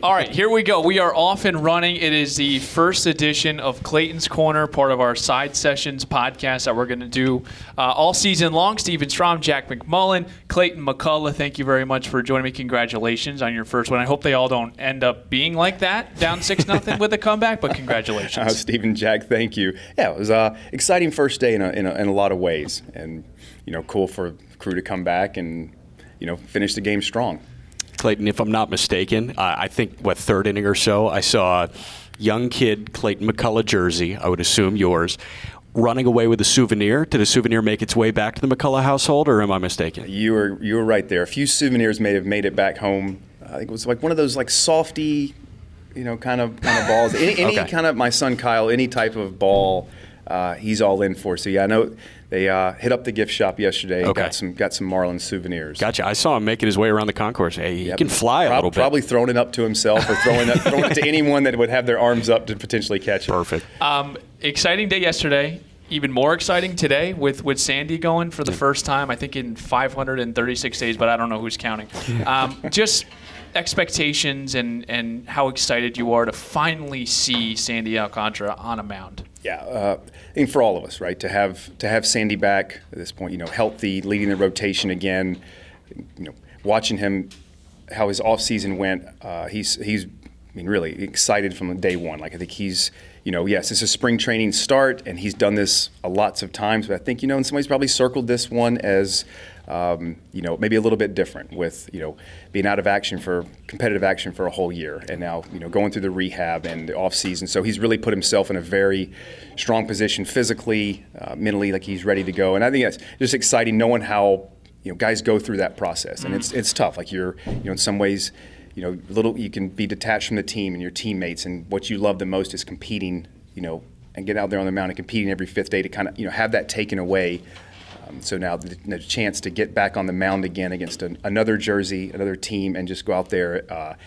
All right, here we go. We are off and running. It is the first edition of Clayton's Corner, part of our Side Sessions podcast that we're going to do all season long. Strom, Jack McMullen, Clayton McCullough, thank you very much for joining me. Congratulations on your first one. I hope they all don't end up being like that, down 6-0 with a comeback, but congratulations. Stephen, Jack, thank you. Yeah, it was an exciting first day in a lot of ways, and cool for the crew to come back and finish the game strong. Clayton, if I'm not mistaken, I think, third inning or so, I saw a young kid, Clayton McCullough jersey, I would assume yours, running away with a souvenir. Did a souvenir make its way back to the McCullough household, or am I mistaken? You were right there. A few souvenirs may have made it back home. I think it was like one of those like softy, kind of balls. Any Okay. kind of, my son Kyle, any type of ball, he's all in for. So yeah, I know they hit up the gift shop yesterday. Okay. And got some Marlins souvenirs. Gotcha. I saw him making his way around the concourse. Hey, he can fly a little bit. Probably throwing it up to himself or throwing it to anyone that would have their arms up to potentially catch it. Perfect. Exciting day yesterday. Even more exciting today with Sandy going for the first time, I think, in 536 days, but I don't know who's counting. Just expectations and how excited you are to finally see Sandy Alcántara on a mound. Yeah, I think for all of us, right, to have Sandy back at this point, healthy, leading the rotation again, watching him, how his off season went, he's really excited from day one. Like I think he's, yes, it's a spring training start, and he's done this lots of times, but I think, in some ways probably circled this one as, maybe a little bit different with, being out of competitive action for a whole year, and now, going through the rehab and the off season. So he's really put himself in a very strong position physically, mentally, like he's ready to go. And I think that's just exciting knowing how, guys go through that process. And it's tough. Like you're, in some ways, you can be detached from the team and your teammates, and what you love the most is competing, and get out there on the mound and competing every fifth day to kind of, have that taken away. So now the chance to get back on the mound again against another jersey, another team, and just go out there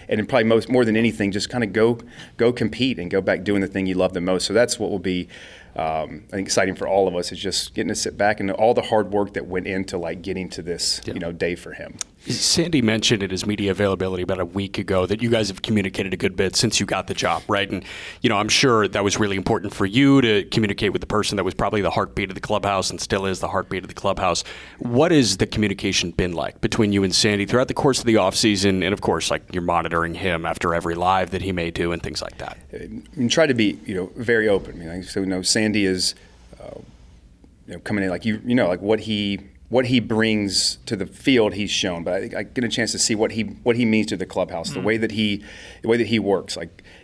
and then probably more than anything, just kind of go compete and go back doing the thing you love the most. So that's what will be, I think, exciting for all of us, is just getting to sit back and all the hard work that went into getting to this day for him. Sandy mentioned in his media availability about a week ago that you guys have communicated a good bit since you got the job, right? And, I'm sure that was really important for you to communicate with the person that was probably the heartbeat of the clubhouse and still is the heartbeat of the clubhouse. What has the communication been like between you and Sandy throughout the course of the offseason? And, of course, you're monitoring him after every live that he may do and things like that. And try to be, very open. So, Sandy is, coming in what he brings to the field, he's shown. But I think I get a chance to see what he means to the clubhouse, the way that he works.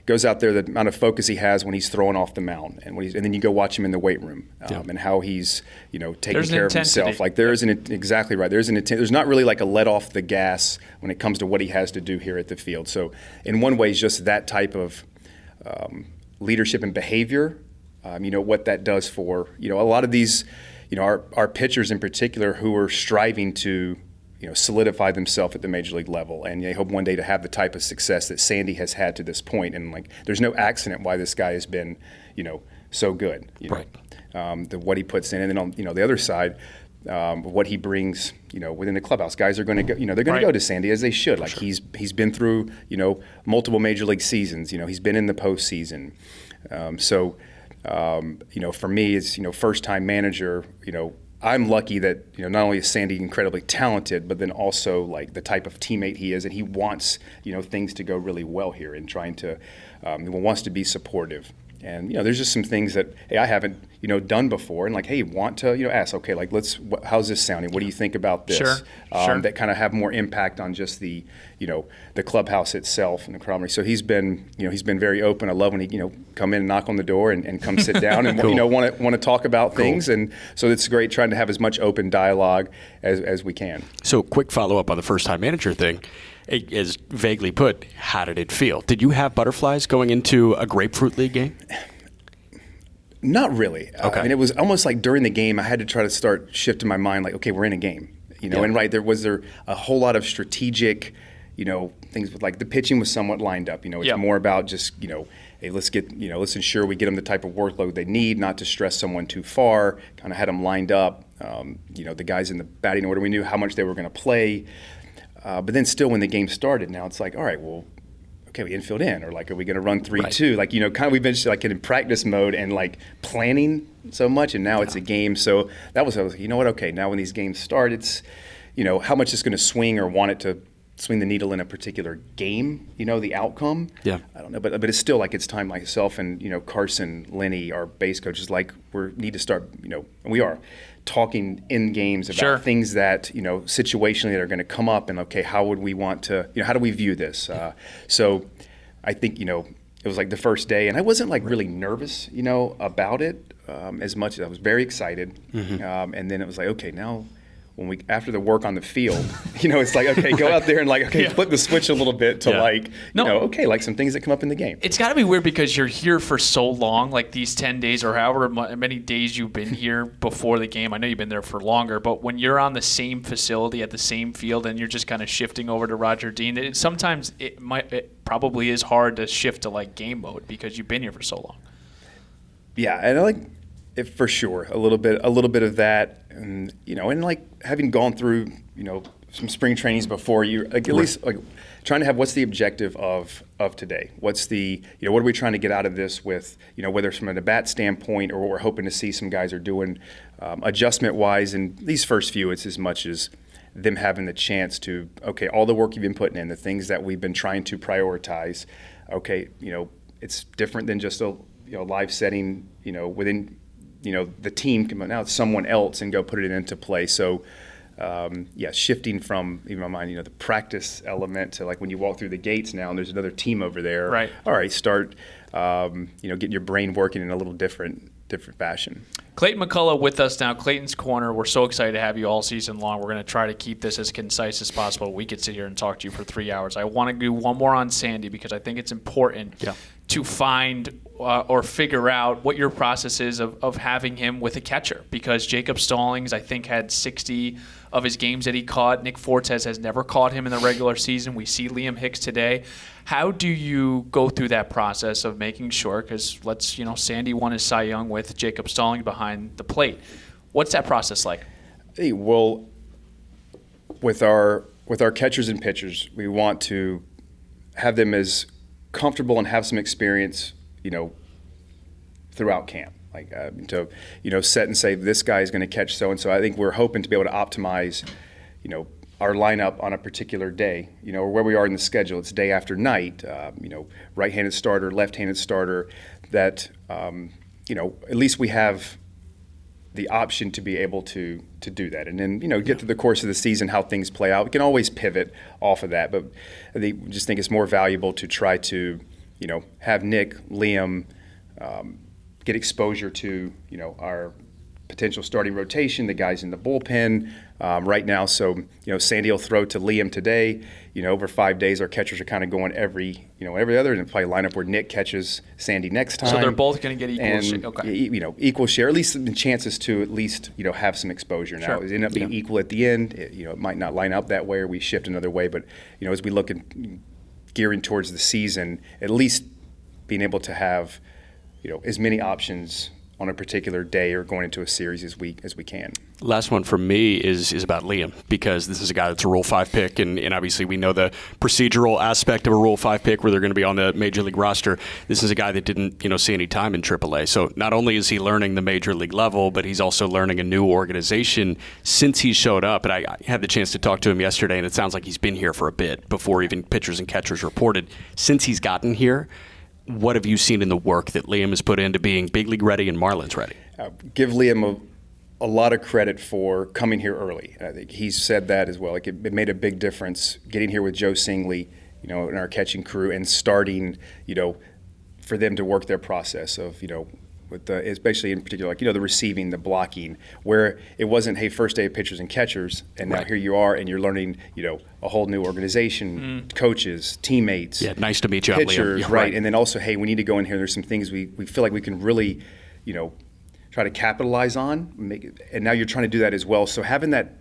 Goes out there, the amount of focus he has when he's throwing off the mound, and then you go watch him in the weight room, and how he's taking care of himself. Exactly right. There's not really a let off the gas when it comes to what he has to do here at the field. So in one way, it's just that type of leadership and behavior. What that does for a lot of these. Our pitchers in particular who are striving to, solidify themselves at the major league level, and they hope one day to have the type of success that Sandy has had to this point. And there's no accident why this guy has been, so good. Right. What he puts in, and then on the other side, what he brings, within the clubhouse. Guys are going to go, they're going to go to Sandy as they should. Sure. He's been through, multiple major league seasons. He's been in the postseason. For me, it's, first-time manager, I'm lucky that, not only is Sandy incredibly talented, but then also, the type of teammate he is, and he wants, things to go really well here and trying to, wants to be supportive. And, there's just some things that, hey, I haven't, done before. And hey, want to, ask, okay, how's this sounding? What do you think about this? Sure. That kind of have more impact on just the, the clubhouse itself and the crowd. So he's been very open. I love when he, come in and knock on the door and come sit down and, Cool. want to talk about Cool. things. And so it's great trying to have as much open dialogue as we can. So quick follow-up on the first-time manager thing. As vaguely put, how did it feel? Did you have butterflies going into a Grapefruit League game? Not really. Okay. It was almost like during the game, I had to try to start shifting my mind, okay, we're in a game. And there was a whole lot of strategic, things with the pitching was somewhat lined up. It's more about just, hey, let's ensure we get them the type of workload they need, not to stress someone too far. Kind of had them lined up. The guys in the batting order, we knew how much they were going to play. But then still when the game started, now it's all right, well, okay, we infield in, or like, are we going to run 3-2? Like, kind of we've been like in practice mode and like planning so much, and now it's a game. So I was like, you know what? Okay, now when these games start, it's, how much it's going to swing or want it to swing the needle in a particular game, the outcome. Yeah. I don't know, but it's still like it's time. Myself and Carson, Lenny, our base coaches, like need to start, and we are talking in games about things that situationally that are going to come up, and okay, how would we want to, how do we view this? So I think it was like the first day, and I wasn't like really nervous, about it as much as I was very excited, and then it was like, okay, now. When we after the work on the field, it's like, okay, go out there and like, okay, flip the switch a little bit to okay, like some things that come up in the game. It's got to be weird because you're here for so long, like these 10 days or however many days you've been here before the game. I know you've been there for longer, but when you're on the same facility at the same field and you're just kind of shifting over to Roger Dean, sometimes it probably is hard to shift to like game mode because you've been here for so long. Yeah, and I like it for sure. A little bit of that. And and like having gone through some spring trainings before, you like at least like trying to have what's the objective of today? What's the what are we trying to get out of this with whether it's from a bat standpoint or what we're hoping to see some guys are doing adjustment wise. And these first few, it's as much as them having the chance to all the work you've been putting in, the things that we've been trying to prioritize. It's different than just a live setting within. The team can now it's someone else and go put it into play. So, shifting from even my mind, the practice element to like when you walk through the gates now and there's another team over there. Right. All right, start, getting your brain working in a little different fashion. Clayton McCullough with us now, Clayton's Corner. We're so excited to have you all season long. We're going to try to keep this as concise as possible. We could sit here and talk to you for 3 hours. I want to do one more on Sandy because I think it's important to find or figure out what your process is of having him with a catcher, because Jacob Stallings, I think, had 60 of his games that he caught. Nick Fortes has never caught him in the regular season. We see Liam Hicks today. How do you go through that process of making sure, because Sandy won his Cy Young with Jacob Stallings behind the plate. What's that process like? Hey, well, with our catchers and pitchers, we want to have them as comfortable and have some experience, throughout camp. Like to set and say this guy is going to catch so and so. I think we're hoping to be able to optimize, our lineup on a particular day, or where we are in the schedule. It's day after night, right-handed starter, left-handed starter. That at least we have the option to be able to do that, and then get through the course of the season how things play out. We can always pivot off of that, but I just think it's more valuable to try to have Nick, Liam get exposure to our potential starting rotation, the guys in the bullpen right now. So Sandy will throw to Liam today. Over 5 days, our catchers are kind of going every other, and probably line up where Nick catches Sandy next time. So they're both going to get equal share. Okay. Equal share, at least the chances to at least have some exposure. Now it end up being equal at the end. It might not line up that way, or we shift another way. But as we look at gearing towards the season, at least being able to have as many options on a particular day or going into a series as we can. Last one from me is about Liam, because this is a guy that's a Rule 5 pick, and obviously we know the procedural aspect of a Rule 5 pick where they're going to be on the Major League roster. This is a guy that didn't see any time in AAA. So not only is he learning the Major League level, but he's also learning a new organization since he showed up. And I had the chance to talk to him yesterday, and it sounds like he's been here for a bit before even pitchers and catchers reported. Since he's gotten here, what have you seen in the work that Liam has put into being big league ready and Marlins ready? Give Liam a lot of credit for coming here early. I think he's said that as well. Like it made a big difference getting here with Joe Singley, in our catching crew, and starting, for them to work their process of, with the, especially in particular, like, the receiving, the blocking, where it wasn't, hey, first day of pitchers and catchers, and now here you are, and you're learning, a whole new organization, coaches, teammates. Yeah, nice to meet you, pitchers, Liam. right. And then also, hey, we need to go in here. There's some things we feel like we can really, try to capitalize on. And now you're trying to do that as well. So having that,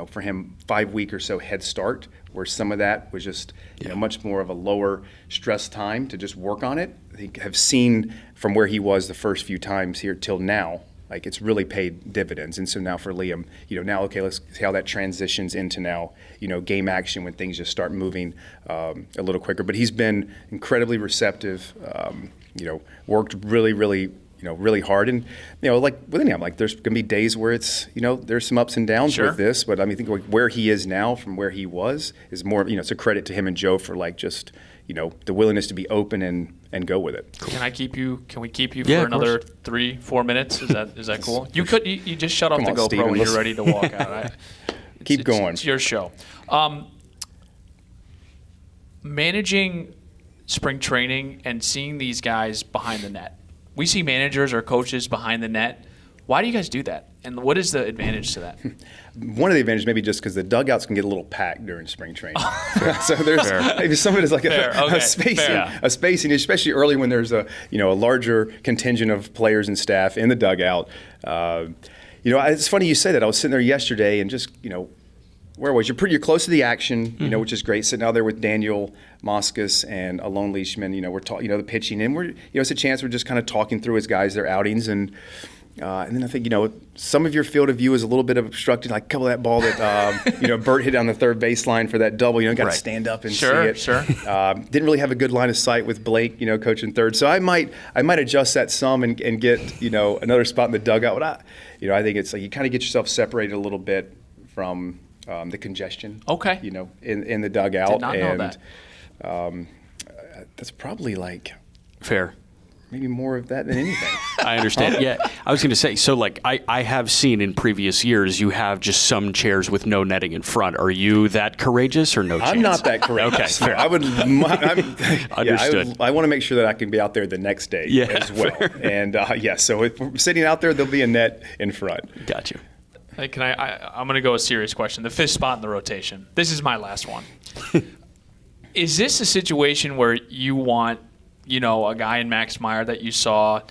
for him, 5 week or so head start, where some of that was just much more of a lower stress time to just work on it. I think have seen from where he was the first few times here till now, like it's really paid dividends. And so now for Liam, now, okay, let's see how that transitions into now, game action when things just start moving a little quicker. But he's been incredibly receptive, worked really, really, really hard. And, like with him, like there's going to be days where it's, there's some ups and downs Sure. with this. But I mean, I think like where he is now from where he was is more, it's a credit to him and Joe for like just, the willingness to be open and go with it. Can we keep you Yeah, for of another 3-4 minutes? Is that cool? You just shut off Come the on, GoPro Steven, when you're let's- ready to walk out. Keep going. It's your show. Managing spring training and seeing these guys behind the net. We see managers or coaches behind the net. Why do you guys do that? And what is the advantage to that? One of the advantages maybe just because the dugouts can get a little packed during spring training. So there's maybe some of it is like Okay. a spacing, especially early when there's a larger contingent of players and staff in the dugout. It's funny you say that. I was sitting there yesterday and just where was you're close to the action, which is great. Sitting out there with Daniel Moscas and Alon Leishman, we're talking, the pitching, and we're, it's a chance we're just kind of talking through as guys their outings, and then I think some of your field of view is a little bit obstructed, like a couple of that ball that Bert hit on the third baseline for that double. Got to stand up and see it. Sure. Didn't really have a good line of sight with Blake, coaching third. So I might adjust that some and get another spot in the dugout. But I think it's like you kind of get yourself separated a little bit from the congestion. Okay. In the dugout. Did not know that. That's probably like Fair. maybe more of that than anything. I understand. Yeah, I was going to say, so like I have seen in previous years, you have just some chairs with no netting in front. Are you that courageous or no chance? I'm not that courageous. Okay, fair. I would. Understood. I want to make sure that I can be out there the next day as well. Fair. And so if we're sitting out there, there'll be a net in front. Got you. Hey, I'm going to go a serious question. The fifth spot in the rotation. This is my last one. Is this a situation where you want, a guy in Max Meyer that you saw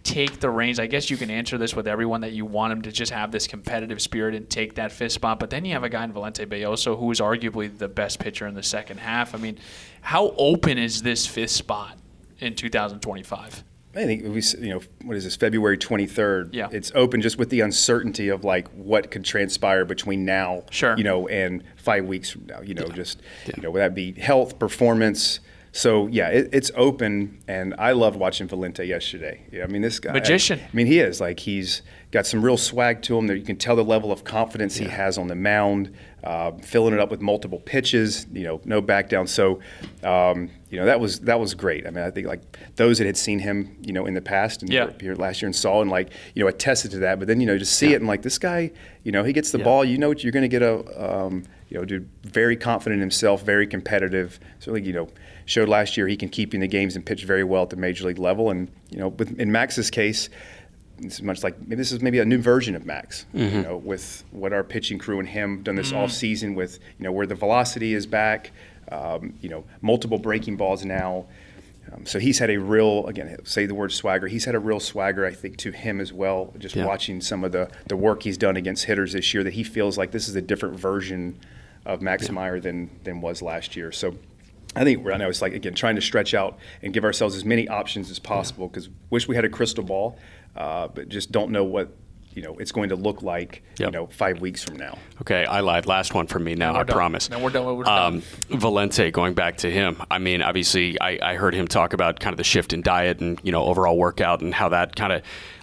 take the reins? I guess you can answer this with everyone, that you want him to just have this competitive spirit and take that fifth spot. But then you have a guy in Valente Bellozo who is arguably the best pitcher in the second half. I mean, how open is this fifth spot in 2025? I think what is this, February 23rd? Yeah. It's open just with the uncertainty of like what could transpire between now, Sure. And 5 weeks from now, would that be health, performance? So it's open, and I loved watching Valente yesterday. I mean, this guy, magician. He is like he's got some real swag to him. There, you can tell the level of confidence he has on the mound, filling it up with multiple pitches. No back down. So, that was great. I mean, I think like those that had seen him, in the past and here last year and saw and attested to that. But then just see it and like this guy, he gets the ball. What you're going to get dude, very confident in himself, very competitive. Certainly, showed last year he can keep you in the games and pitch very well at the major league level. And in Max's case, it's much like this is maybe a new version of Max. With what our pitching crew and him done this off season with where the velocity is back, multiple breaking balls now. So he's had a real, again, say the word swagger. He's had a real swagger, I think, to him as well. Just watching some of the work he's done against hitters this year, that he feels like this is a different version of Max Meyer than was last year. So I think right now it's like, again, trying to stretch out and give ourselves as many options as possible, because wish we had a crystal ball, but just don't know what it's going to look like 5 weeks from now. Okay, I lied. Last one from me now, I promise. No, we're done. Valente, going back to him, I mean, obviously I heard him talk about kind of the shift in diet and, overall workout and how that kind of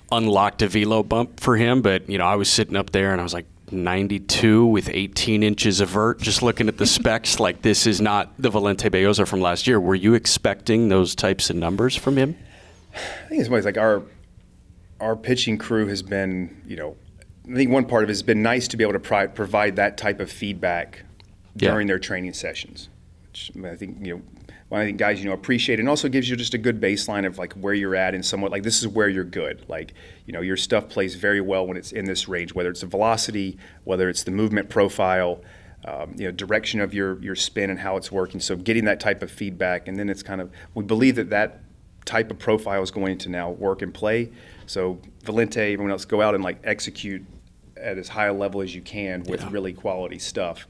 unlocked a velo bump for him. But, I was sitting up there and I was like, 92 with 18 inches of vert, just looking at the specs, like this is not the Valente Bellozo from last year. Were you expecting those types of numbers from him? I think it's always like our pitching crew has been, I think one part of it has been nice to be able to provide that type of feedback during their training sessions, which I think, I think guys, appreciate, and also gives you just a good baseline of like where you're at and somewhat like this is where you're good. Like, your stuff plays very well when it's in this range, whether it's the velocity, whether it's the movement profile, direction of your spin and how it's working. So getting that type of feedback, and then it's kind of, we believe that type of profile is going to now work and play. So Valente, everyone else, go out and like execute at as high a level as you can with really quality stuff.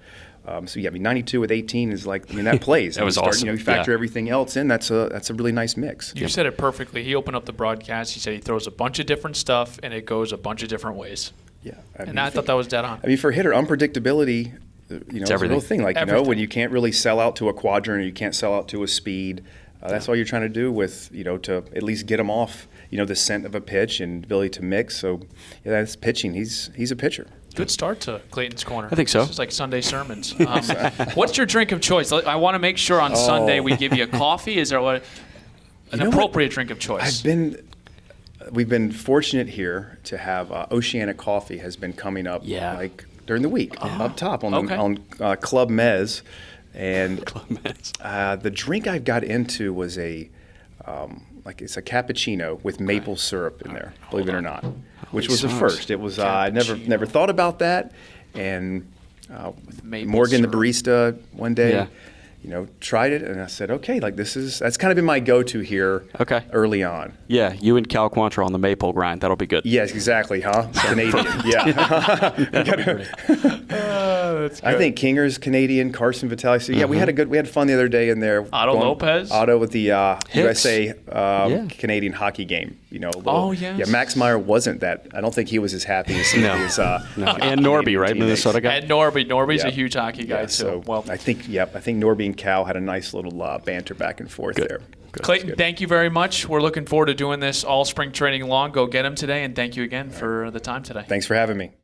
So yeah, I mean, 92 with 18 is like, I mean, that plays. That was awesome. You factor everything else in. That's a really nice mix. You said it perfectly. He opened up the broadcast. He said he throws a bunch of different stuff, and it goes a bunch of different ways. Yeah, I thought that was dead on. I mean, for a hitter, unpredictability, it's a real thing. Like, when you can't really sell out to a quadrant or you can't sell out to a speed, that's all you're trying to do with, to at least get him off, the scent of a pitch and ability to mix. So, yeah, that's pitching. He's a pitcher. Good start to Clayton's Corner. I think so. This is like Sunday sermons. What's your drink of choice? I want to make sure on Sunday we give you a coffee. Is there an appropriate drink of choice? We've been fortunate here to have Oceanic Coffee has been coming up like during the week up top on Club Mez. And the drink I got into was it's a cappuccino with maple syrup in there, believe it or not, which was a first. It was I never thought about that, and Morgan, the barista, one day, tried it, and I said, okay, like that's kind of been my go-to here. Early on. Yeah, you and Cal Quantrill on the maple grind. That'll be good. Yes, exactly, huh? Canadian. Yeah. That's good. I think Kinger's Canadian, Carson Vitale. So yeah, we had fun the other day in there. Otto with the USA Canadian hockey game. Max Meyer wasn't that. I don't think he was as happy as some of his. And Norby, right, Minnesota guy. And Norby's a huge hockey guy too. So I think Norby and Cal had a nice little banter back and forth there. Good. Clayton, thank you very much. We're looking forward to doing this all spring training long. Go get him today, and thank you again for the time today. Thanks for having me.